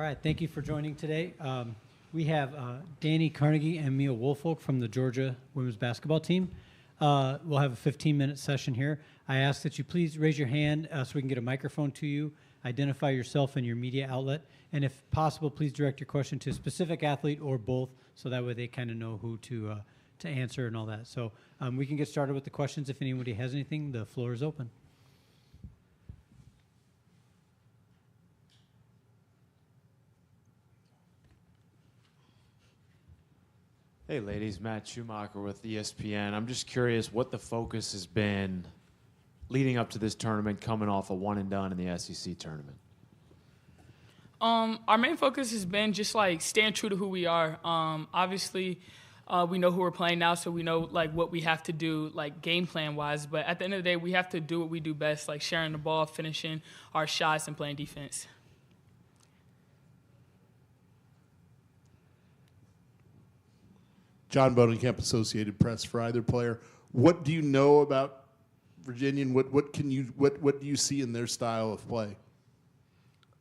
All right, thank you for joining today. We have Danny Carnegie and Mia Woolfolk from the Georgia women's basketball team. We'll have a 15-minute session here. I ask that you please raise your hand so we can get a microphone to you, identify yourself and your media outlet, and if possible, please direct your question to a specific athlete or both, so that way they kind of know who to answer and all that. So we can get started with the questions. If anybody has anything, the floor is open. Hey, ladies. Matt Schumacher with ESPN. I'm just curious what the focus has been leading up to this tournament, coming off a one-and-done in the SEC tournament. Our main focus has been just, like, staying true to who we are. Obviously, we know who we're playing now, so we know, like, what we have to do, like, game plan-wise. But at the end of the day, we have to do what we do best, like sharing the ball, finishing our shots, and playing defense. John Bodenkamp, Associated Press for either player. What do you know about Virginia, and what do you see in their style of play?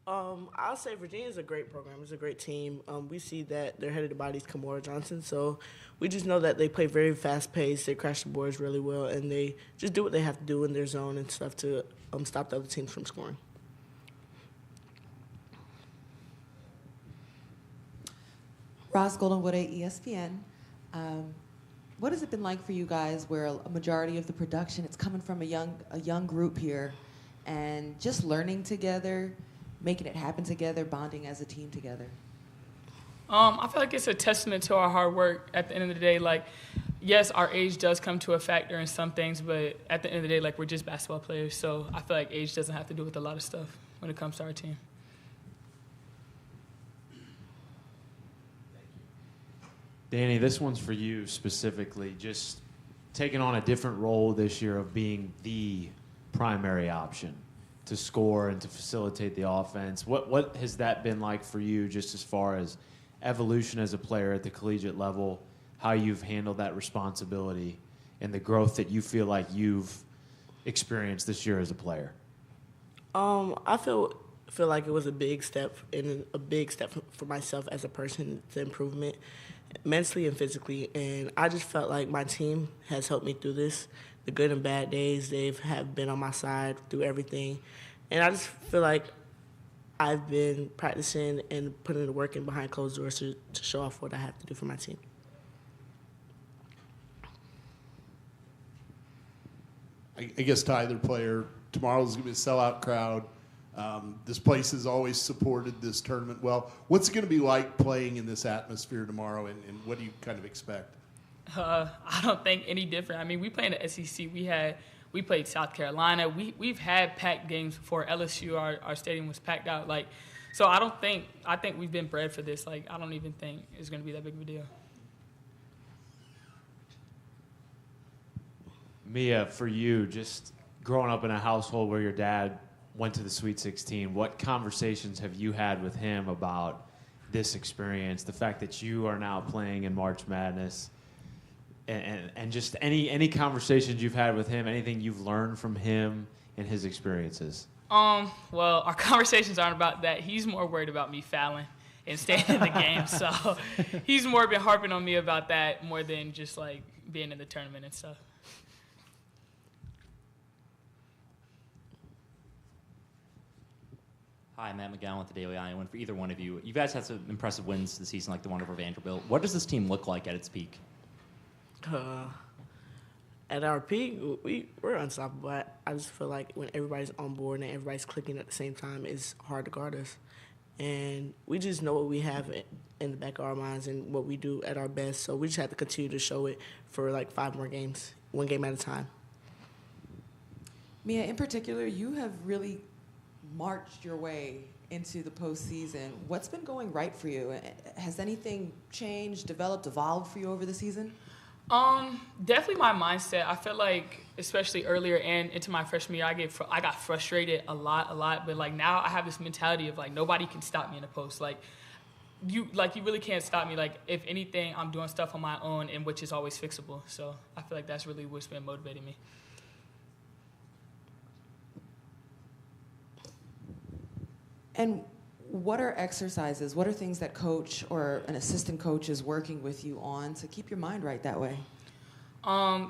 I'll say Virginia is a great program. It's a great team. We see that their head of the body is Kamora Johnson, so we just know that they play very fast-paced. They crash the boards really well, and they just do what they have to do in their zone and stuff to stop the other teams from scoring. Ross Goldenwood at ESPN. What has it been like for you guys where a majority of the production, it's coming from a young group here, and just learning together, making it happen together, bonding as a team together? I feel like it's a testament to our hard work at the end of the day. Like, yes, our age does come to a factor in some things, but at the end of the day, like, we're just basketball players, so I feel like age doesn't have to do with a lot of stuff when it comes to our team. Danny, this one's for you specifically. Just taking on a different role this year of being the primary option to score and to facilitate the offense. What has that been like for you, just as far as evolution as a player at the collegiate level, how you've handled that responsibility, and the growth that you feel like you've experienced this year as a player? I feel like it was a big step for myself as a person to improvement, mentally and physically, and I just felt like my team has helped me through this. The good and bad days, have been on my side through everything, and I just feel like I've been practicing and putting the work in behind closed doors to show off what I have to do for my team. I guess to either player, tomorrow's going to be a sellout crowd. This place has always supported this tournament well. What's it going to be like playing in this atmosphere tomorrow, and what do you kind of expect? I don't think any different. I mean, we play in the SEC. We played South Carolina. We've had packed games before. LSU, our stadium was packed out. Like, so I think we've been bred for this. Like, I don't even think it's going to be that big of a deal. Mia, for you, just growing up in a household where your dad went to the Sweet 16, what conversations have you had with him about this experience, the fact that you are now playing in March Madness, and just any conversations you've had with him, anything you've learned from him and his experiences? Well, our conversations aren't about that. He's more worried about me fouling and staying in the game, so he's more been harping on me about that more than just, like, being in the tournament and stuff. Hi, Matt McGowan with the Daily Iowan. For either one of you, you guys had some impressive wins this season, like the one over Vanderbilt. What does this team look like at its peak? At our peak, we're unstoppable. I just feel like when everybody's on board and everybody's clicking at the same time, it's hard to guard us. And we just know what we have in the back of our minds and what we do at our best. So we just have to continue to show it for like 5 more games, 1 game at a time. Mia, in particular, you have really marched your way into the postseason. What's been going right for you? Has anything changed, developed, evolved for you over the season? Definitely my mindset. I feel like, especially earlier and into my freshman year, I got frustrated a lot. But like now, I have this mentality of like nobody can stop me in the post. Like you really can't stop me. Like if anything, I'm doing stuff on my own, and which is always fixable. So I feel like that's really what's been motivating me. And what are exercises? What are things that coach or an assistant coach is working with you on to keep your mind right that way?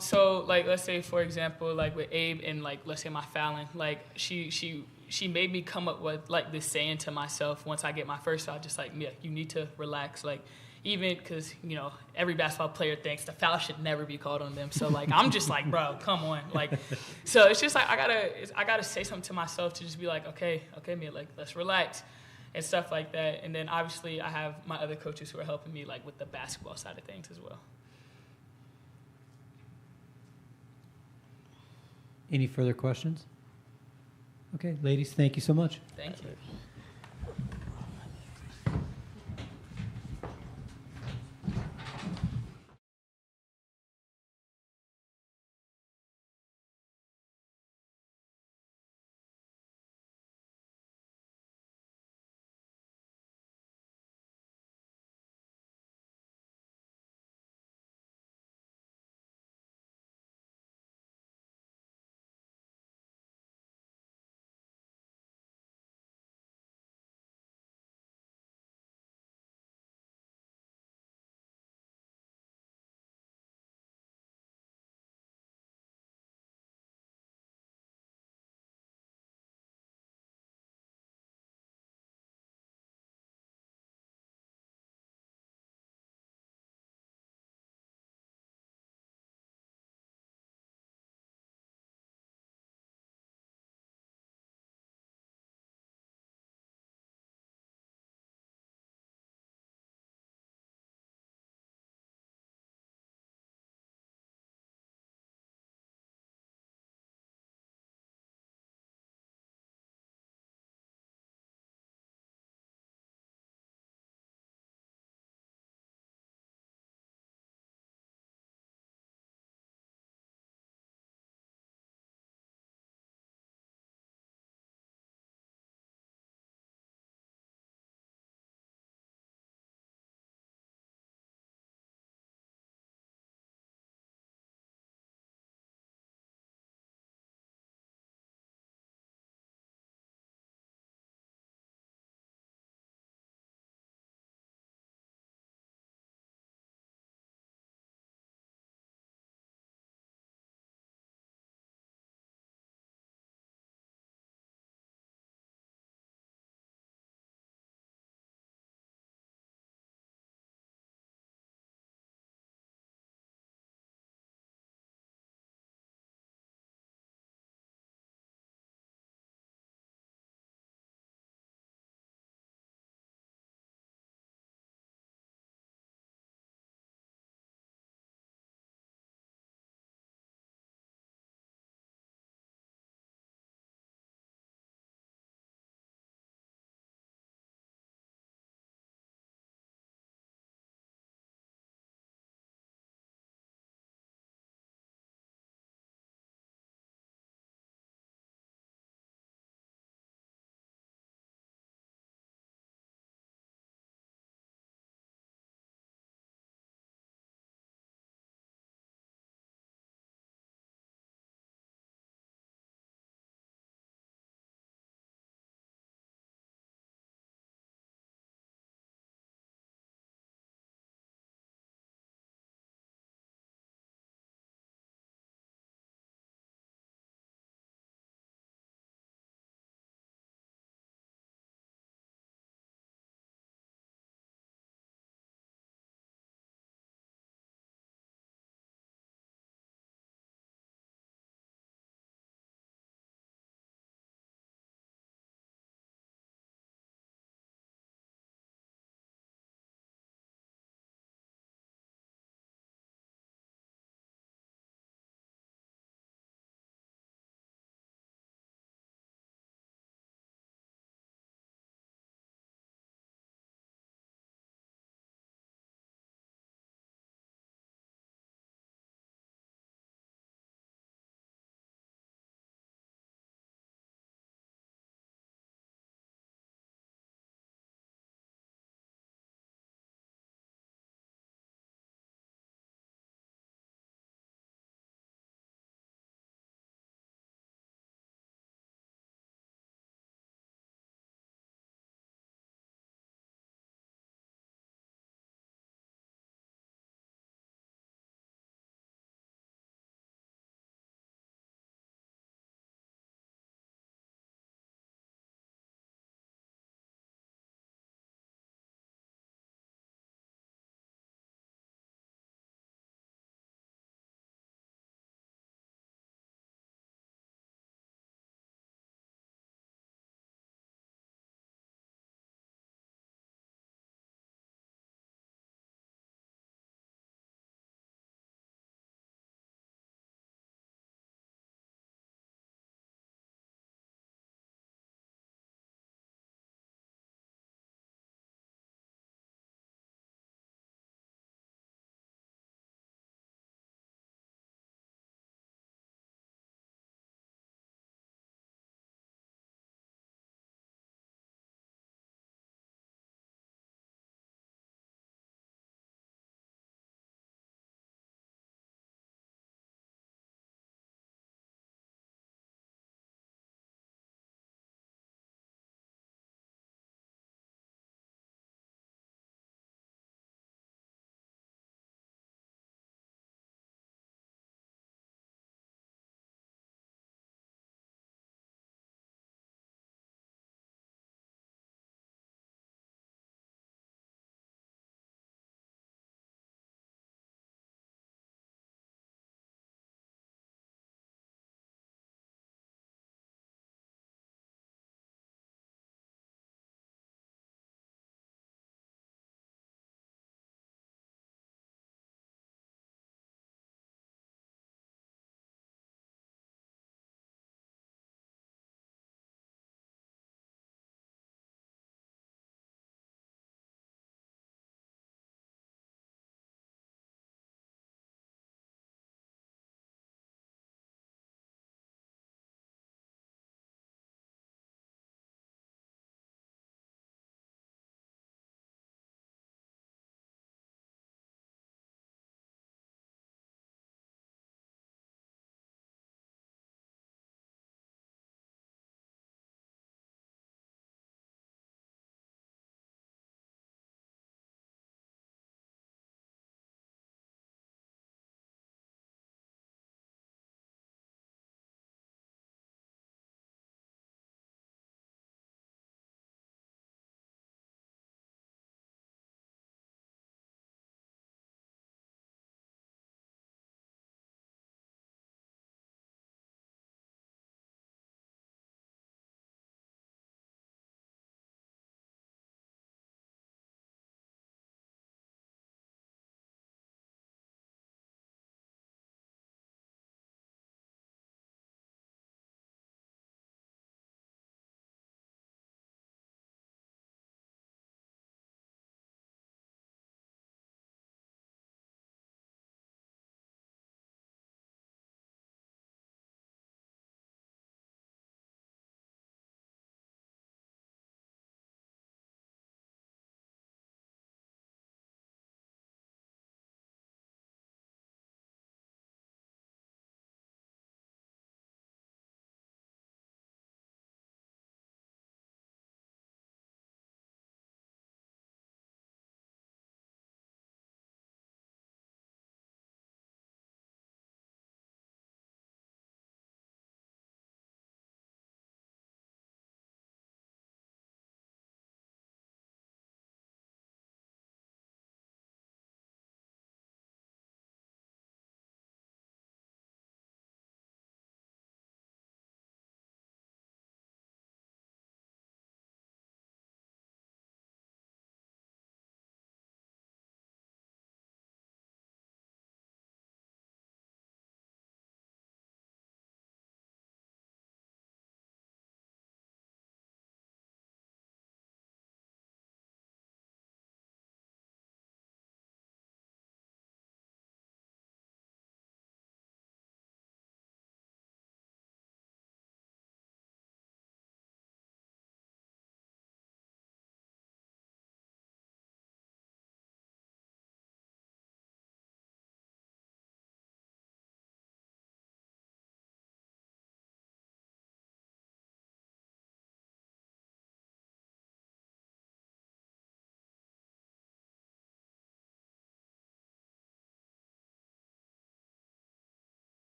So like let's say for example like with Abe and like let's say my Fallon, like she made me come up with like this saying to myself once I get my first foul, just like, yeah, you need to relax, like even because you know every basketball player thinks the foul should never be called on them, so like I'm just like, bro, come on, like, so it's just like I gotta say something to myself to just be like, okay Mia, like let's relax and stuff like that. And then obviously I have my other coaches who are helping me like with the basketball side of things as well. Any further questions? Okay, ladies, thank you so much. Thank you.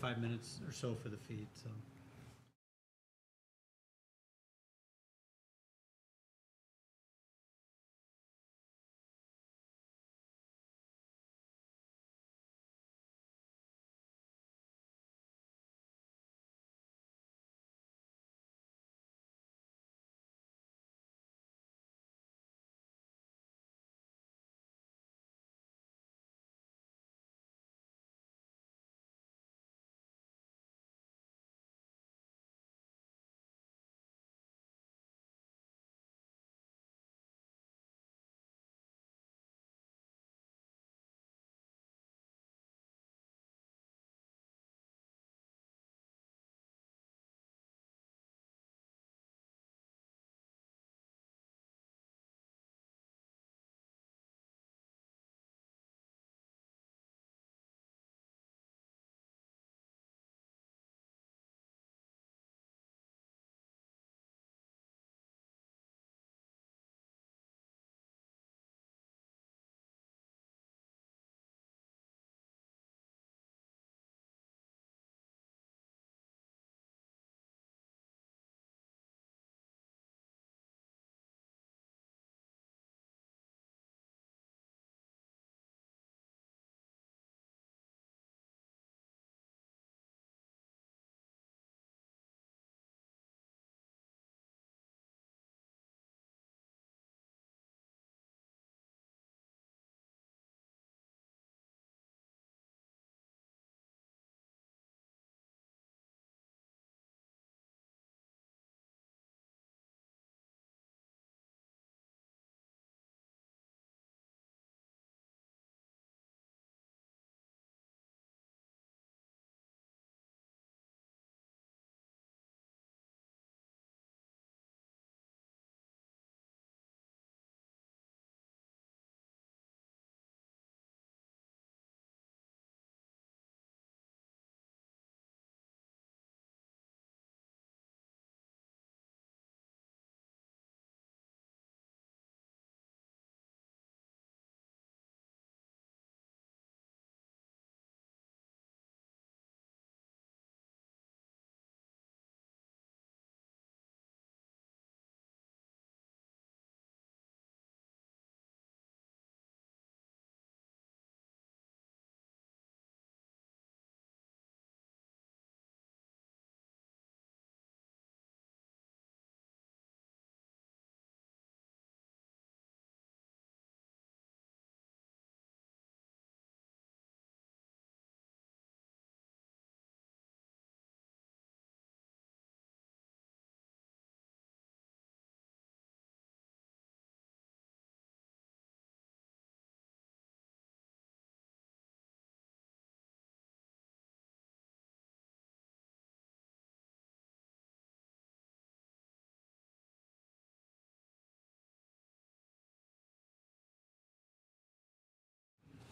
like 5 minutes or so for the feed. So.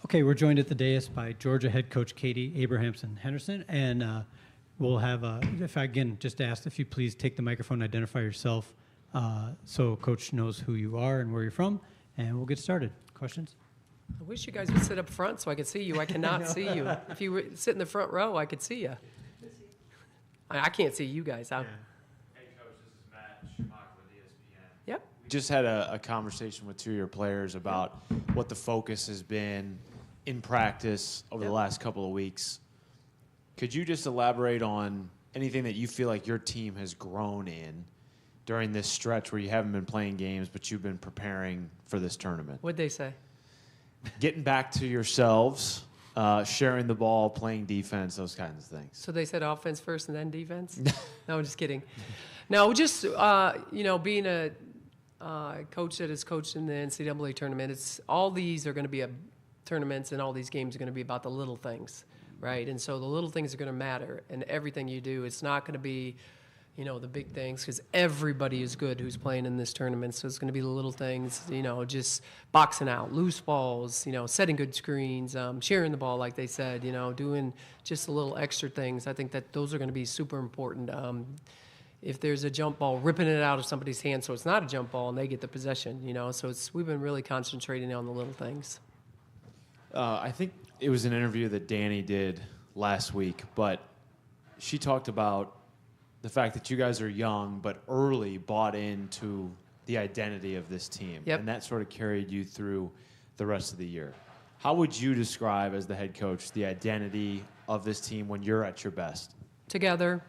Okay, we're joined at the dais by Georgia head coach Katie Abrahamson Henderson, and we'll have, if I again just ask if you please take the microphone, identify yourself, so coach knows who you are and where you're from, and we'll get started. Questions? I wish you guys would sit up front so I could see you. I cannot see you. If you would sit in the front row, I could see you. I can't see you guys. Hey, Coach, this is Matt Schumacher with ESPN. Yep. We just had a conversation with two of your players about what the focus has been in practice over the last couple of weeks. Could you just elaborate on anything that you feel like your team has grown in during this stretch where you haven't been playing games, but you've been preparing for this tournament? What'd they say? Getting back to yourselves, sharing the ball, playing defense, those kinds of things. So they said offense first and then defense? No, I'm just kidding. No, just, being a coach that has coached in the NCAA tournament, it's all these are going to be tournaments and all these games are going to be about the little things, right? And so the little things are going to matter in everything you do. It's not going to be, the big things, because everybody is good who's playing in this tournament. So it's going to be the little things, just boxing out, loose balls, setting good screens, sharing the ball, like they said, doing just the little extra things. I think that those are going to be super important. If there's a jump ball, ripping it out of somebody's hand so it's not a jump ball and they get the possession, So we've been really concentrating on the little things. I think it was an interview that Danny did last week, but she talked about the fact that you guys are young, but early bought into the identity of this team. Yep. And that sort of carried you through the rest of the year. How would you describe, as the head coach, the identity of this team when you're at your best? Together.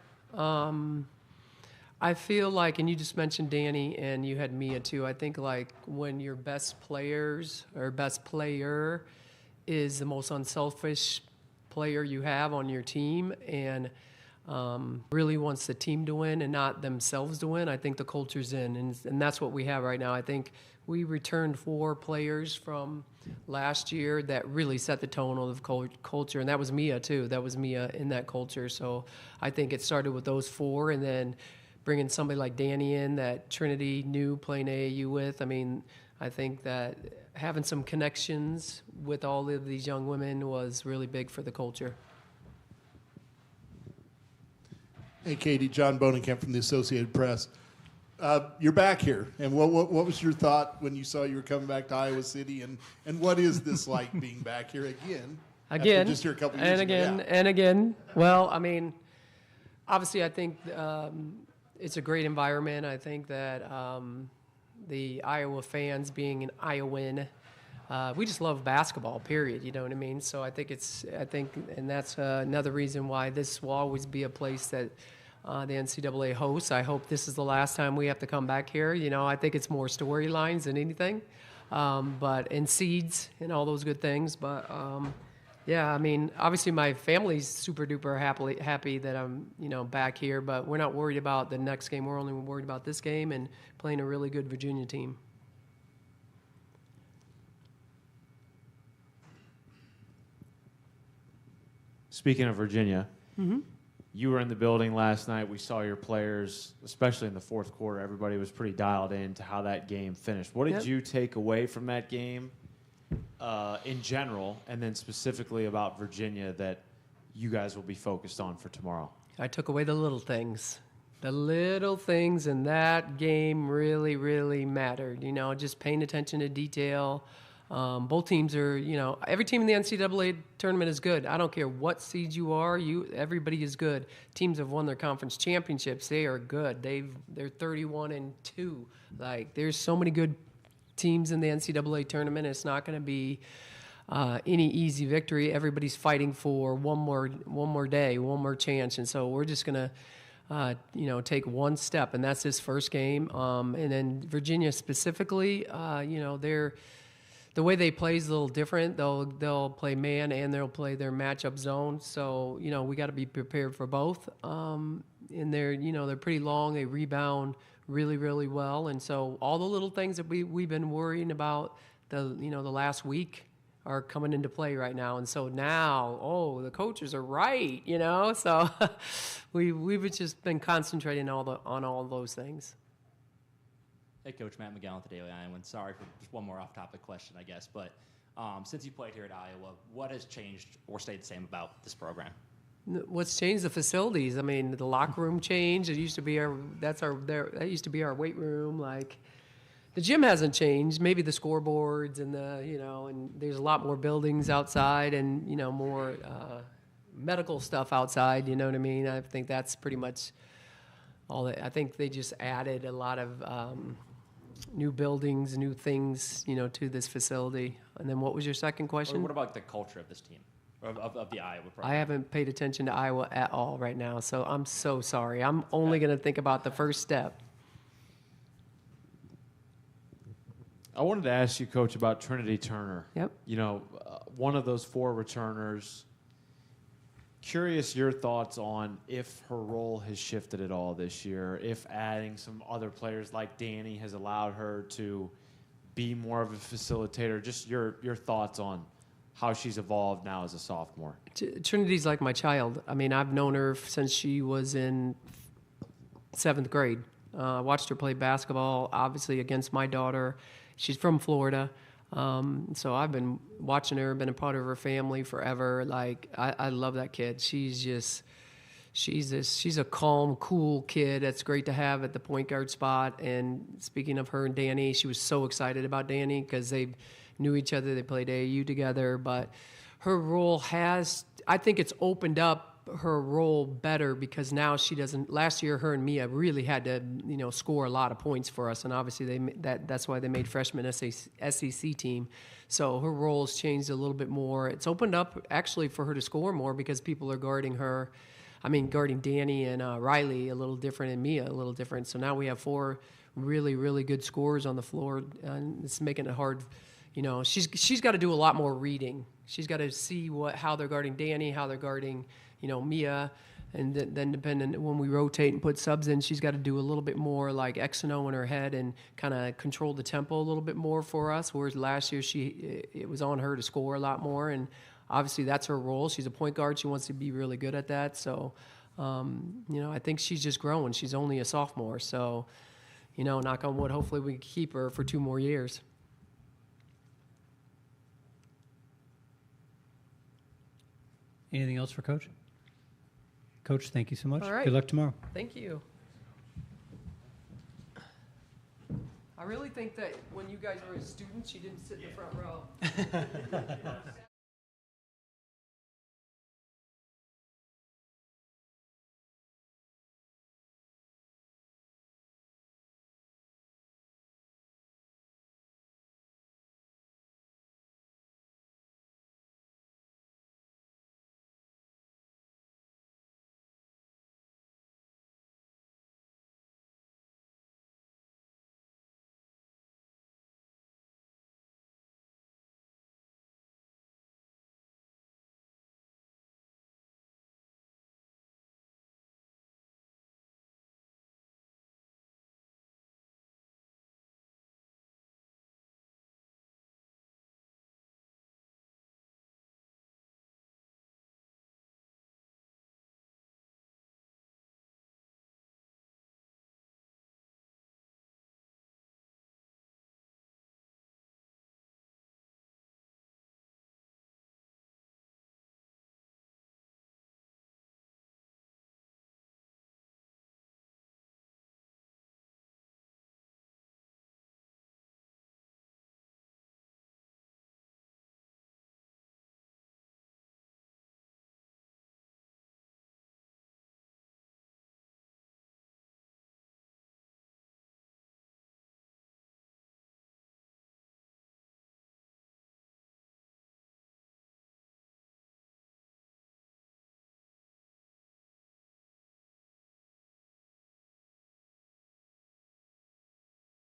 I feel like, and you just mentioned Danny, and you had Mia too. I think like when your best players or best player is the most unselfish player you have on your team, and really wants the team to win and not themselves to win, I think the culture's in, and that's what we have right now. I think we returned 4 players from last year that really set the tone of the culture, and that was Mia too. That was Mia in that culture. So I think it started with those 4, and then bringing somebody like Danny in that Trinity knew playing AAU with. I mean, I think that having some connections with all of these young women was really big for the culture. Hey, Katie, John Bonenkamp from the Associated Press. You're back here, and what was your thought when you saw you were coming back to Iowa City, and what is this like being back here again? Again, after just here a couple years ago? And again. Well, I mean, obviously, I think it's a great environment. I think that the Iowa fans, being an Iowan, we just love basketball, period. You know what I mean? So I think and that's another reason why this will always be a place that the NCAA hosts. I hope this is the last time we have to come back here. You know, I think it's more storylines than anything, and seeds and all those good things. But yeah, I mean, obviously my family's super duper happy that I'm, back here. But we're not worried about the next game. We're only worried about this game and playing a really good Virginia team. Speaking of Virginia, you were in the building last night. We saw your players, especially in the fourth quarter. Everybody was pretty dialed in to how that game finished. What did you take away from that game in general, and then specifically about Virginia that you guys will be focused on for tomorrow? I took away the little things. The little things in that game really, really mattered. Just paying attention to detail. Both teams are, every team in the NCAA tournament is good. I don't care what seed you are, everybody is good. Teams have won their conference championships. They are good. They're 31-2. Like, there's so many good teams in the NCAA tournament. It's not going to be any easy victory. Everybody's fighting for one more day, one more chance, and so we're just going to take one step, and that's this first game. And then Virginia specifically, the way they play is a little different. They'll play man and they'll play their matchup zone. So we got to be prepared for both. And they're pretty long. They rebound really, really well. And so all the little things that we've been worrying about the last week are coming into play right now. And so now, the coaches are right. So we've just been concentrating on all those things. Hey, Coach, Matt McGowan with the Daily Iowan. Sorry for just one more off-topic question, I guess. But since you played here at Iowa, what has changed or stayed the same about this program? What's changed? The facilities. I mean, the locker room changed. It used to be that used to be our weight room. Like, the gym hasn't changed. Maybe the scoreboards and and there's a lot more buildings outside and more medical stuff outside. You know what I mean? I think that's pretty much all that. I think they just added a lot of new buildings, new things, to this facility. And then what was your second question? Or what about the culture of this team, of the Iowa program? I haven't paid attention to Iowa at all right now, so I'm so sorry. I'm only going to think about the first step. I wanted to ask you, Coach, about Trinity Turner. Yep. One of those 4 returners. Curious your thoughts on if her role has shifted at all this year, if adding some other players like Danny has allowed her to be more of a facilitator. Just your thoughts on how she's evolved now as a sophomore. Trinity's like my child. I mean, I've known her since she was in 7th grade. Watched her play basketball, obviously, against my daughter. She's from Florida. So I've been watching her, been a part of her family forever. Like, I love that kid. She's a calm, cool kid that's great to have at the point guard spot. And speaking of her and Danny, she was so excited about Danny because they knew each other. They played AAU together. But her role I think it's opened up her role better because now she doesn't. Last year, her and Mia really had to, score a lot of points for us, and obviously that's why they made freshman SEC team. So her role's changed a little bit more. It's opened up actually for her to score more because people are guarding her. Guarding Danny and Riley a little different and Mia a little different. So now we have 4 really, really good scorers on the floor, and it's making it hard. She's got to do a lot more reading. She's got to see how they're guarding Danny, how they're guarding, Mia, and then depending when we rotate and put subs in, she's got to do a little bit more like X and O in her head and kind of control the tempo a little bit more for us. Whereas last year it was on her to score a lot more, and obviously that's her role. She's a point guard. She wants to be really good at that. So, I think she's just growing. She's only a sophomore, so knock on wood. Hopefully we can keep her for 2 more years. Anything else for Coach? Coach, thank you so much. All right. Good luck tomorrow. Thank you. I really think that when you guys were students, you didn't sit in the front row.